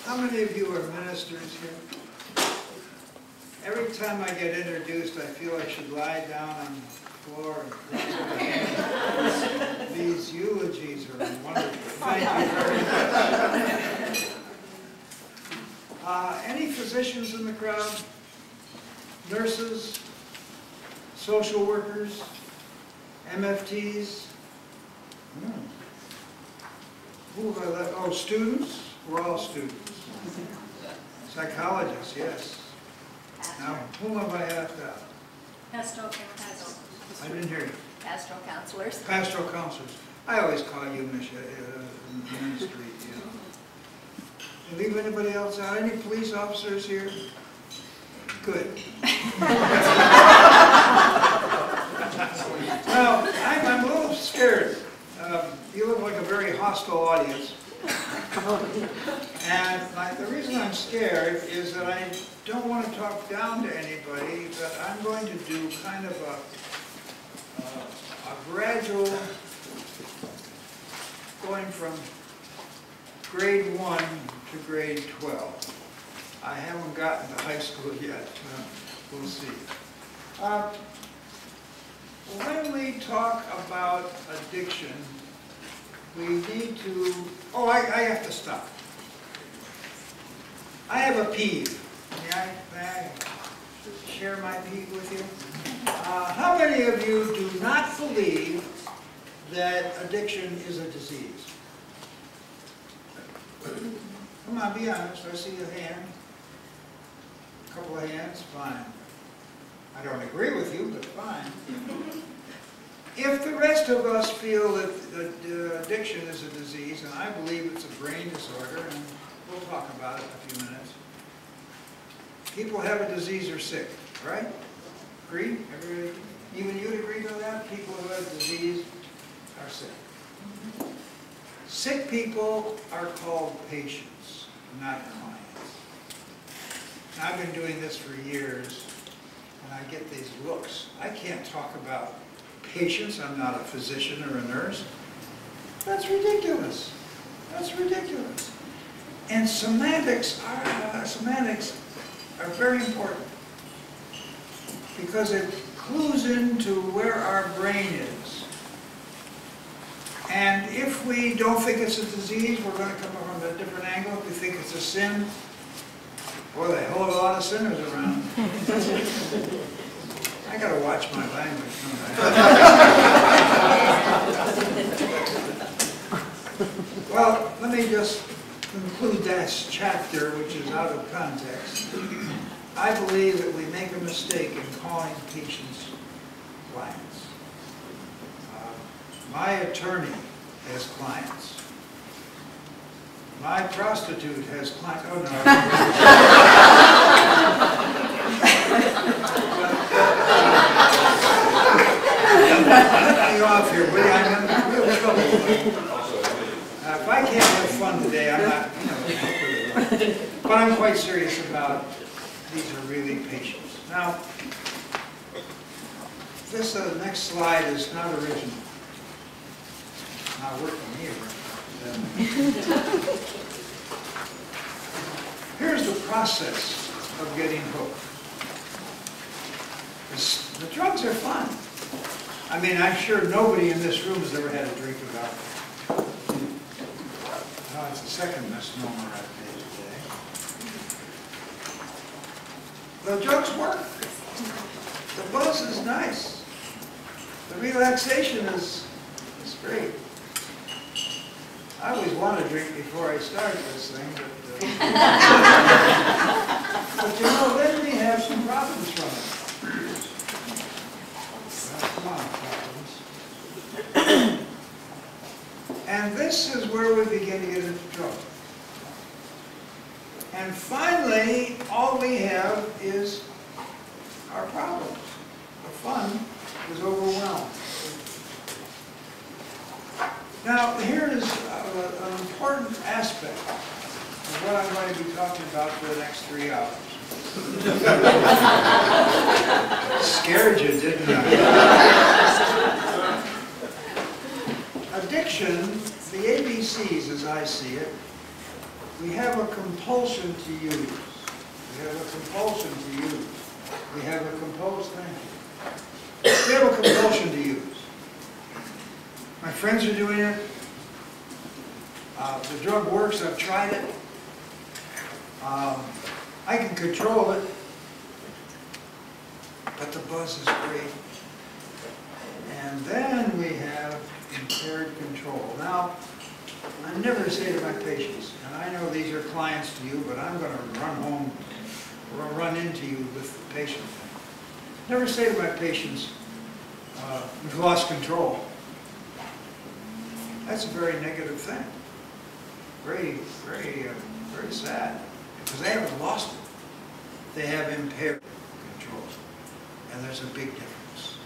How many of you are ministers here? Every time I get introduced, I feel I should lie down on the floor and cross my hands. These eulogies are wonderful. Thank you very much. Any physicians in the crowd? Nurses? Social workers? MFTs? Who have I left? Oh, students? We're all students. Psychologists, yes. Now, whom have I left out? Pastoral counselors. I didn't hear you. Pastoral counselors. Pastoral counselors. I always call you ministry. You know. Leave anybody else out? Any police officers here? Good. Now, I'm a little scared. You look like a very hostile audience. And the reason I'm scared is that I don't want to talk down to anybody, but I'm going to do kind of a gradual, going from grade 1 to grade 12. I haven't gotten to high school yet. We'll see. When we talk about addiction, we need to, oh, I have to stop. I have a peeve. May I share my peeve with you? How many of you do not believe that addiction is a disease? Come on, be honest. I see a hand. A couple of hands. Fine. I don't agree with you, but fine. If the rest of us feel that addiction is a disease, and I believe it's a brain disorder, and we'll talk about it in a few minutes. People have a disease are sick, right? Agree? Everybody, even you'd agree with that? People who have a disease are sick. Sick people are called patients, not clients. Now, I've been doing this for years, and I get these looks. I can't talk about patients. I'm not a physician or a nurse. That's ridiculous. That's ridiculous. And semantics are very important because it clues into where our brain is. And if we don't think it's a disease, we're going to come from a different angle. If we think it's a sin, boy, there are a hell of a lot of sinners around. I got to watch my language, don't I? Well, let me just conclude that chapter, which is out of context. I believe that we make a mistake in calling patients clients. My attorney has clients. My prostitute has clients. Oh, no. Let me off here, will you? I'm in real trouble. If I can't have fun today, I'm not, but I'm quite serious about these are really patients. Now, this next slide is not original. Not working here. Here's the process of getting hooked. The drugs are fun. I mean, I'm sure nobody in this room has ever had a drink of alcohol. Oh, it's the second misnomer I've made today. The drugs work. The buzz is nice. The relaxation is great. I always want to drink before I start this thing, but you know, then we have some problems from it. Come on, problems. And this is where we begin to get into trouble. And finally, all we have is our problems. The fun is overwhelmed. Now, here is an important aspect of what I'm going to be talking about for the next 3 hours. Scared you, didn't I? Addiction, the ABCs as I see it, We have a compulsion to use. We have a compulsion to use. We have a we have a compulsion to use. My friends are doing it. The drug works. I've tried it. I can control it, but the buzz is great. And then we have impaired control. Now, I never say to my patients, and I know these are clients to you, but I'm going to run home or run into you with the patient thing. Never say to my patients, we've lost control. That's a very negative thing. Very sad. Because they haven't lost it. They have impaired control. And there's a big difference.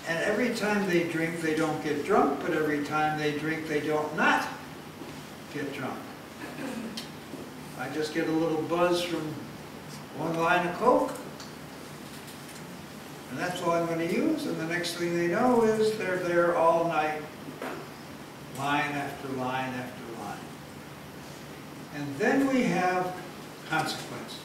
And every time they drink, they don't get drunk, but every time they drink, they don't not get drunk. I just get a little buzz from one line of Coke, and that's all I'm going to use, and the next thing they know is they're there all night, line after line after line. And then we have consequences.